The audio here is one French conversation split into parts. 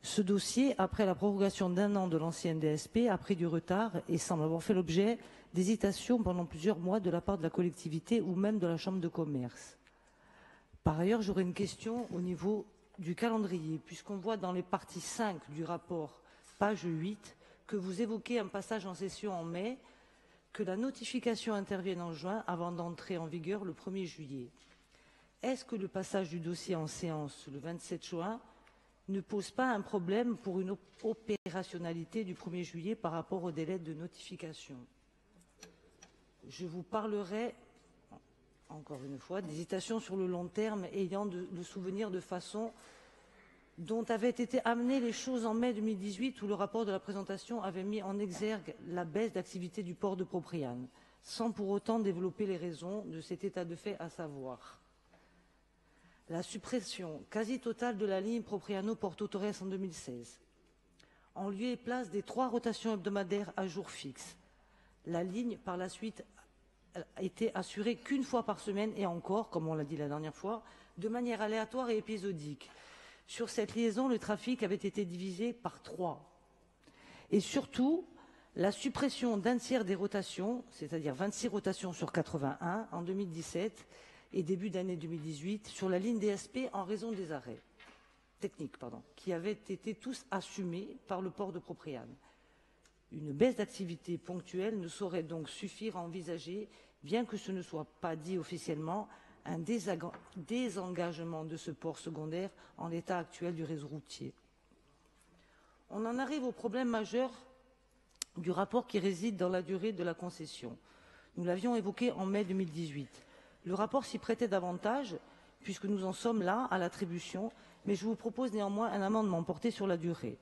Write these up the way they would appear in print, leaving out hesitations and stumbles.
Ce dossier, après la prorogation d'1 an de l'ancien DSP, a pris du retard et semble avoir fait l'objet d'hésitations pendant plusieurs mois de la part de la collectivité ou même de la Chambre de commerce. Par ailleurs, j'aurais une question au niveau du calendrier, puisqu'on voit dans les parties 5 du rapport, page 8, que vous évoquez un passage en session en mai, que la notification intervienne en juin avant d'entrer en vigueur le 1er juillet. Est-ce que le passage du dossier en séance le 27 juin ne pose pas un problème pour une opérationnalité du 1er juillet par rapport au délai de notification? Je vous parlerai, encore une fois, d'hésitation sur le long terme ayant le souvenir de façon dont avaient été amenées les choses en mai 2018 où le rapport de la présentation avait mis en exergue la baisse d'activité du port de Propriane, sans pour autant développer les raisons de cet état de fait, à savoir la suppression quasi totale de la ligne Propriano-Porto Torres en 2016, en lieu et place des 3 rotations hebdomadaires à jour fixe. La ligne, par la suite, a été assurée qu'une fois par semaine et encore, comme on l'a dit la dernière fois, de manière aléatoire et épisodique. Sur cette liaison, le trafic avait été divisé par 3. Et surtout, la suppression d'un tiers des rotations, c'est-à-dire 26 rotations sur 81 en 2017 et début d'année 2018, sur la ligne DSP en raison des arrêts techniques, qui avaient été tous assumés par le port de Propriane. Une baisse d'activité ponctuelle ne saurait donc suffire à envisager, bien que ce ne soit pas dit officiellement, un désengagement de ce port secondaire en l'état actuel du réseau routier. On en arrive au problème majeur du rapport qui réside dans la durée de la concession. Nous l'avions évoqué en mai 2018. Le rapport s'y prêtait davantage, puisque nous en sommes là, à l'attribution, mais je vous propose néanmoins un amendement porté sur la durée.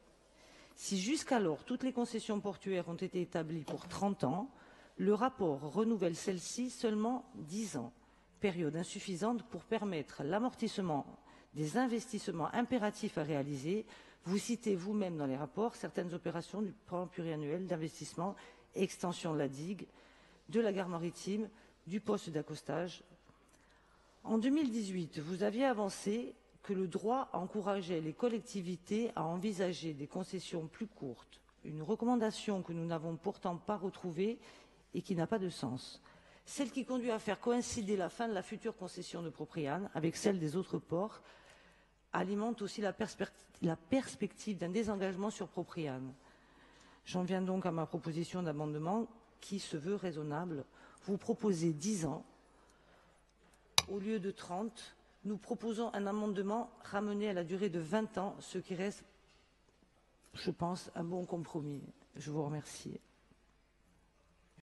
Si jusqu'alors toutes les concessions portuaires ont été établies pour 30 ans, le rapport renouvelle celle-ci seulement 10 ans, période insuffisante pour permettre l'amortissement des investissements impératifs à réaliser. Vous citez vous-même dans les rapports certaines opérations du plan pluriannuel d'investissement, extension de la digue, de la gare maritime, du poste d'accostage. En 2018, vous aviez avancé que le droit encourageait les collectivités à envisager des concessions plus courtes, une recommandation que nous n'avons pourtant pas retrouvée et qui n'a pas de sens. Celle qui conduit à faire coïncider la fin de la future concession de Propriane avec celle des autres ports alimente aussi la perspective d'un désengagement sur Propriane. J'en viens donc à ma proposition d'amendement qui se veut raisonnable. Vous proposez 10 ans au lieu de 30. Nous proposons un amendement ramené à la durée de 20 ans, ce qui reste, je pense, un bon compromis. Je vous remercie.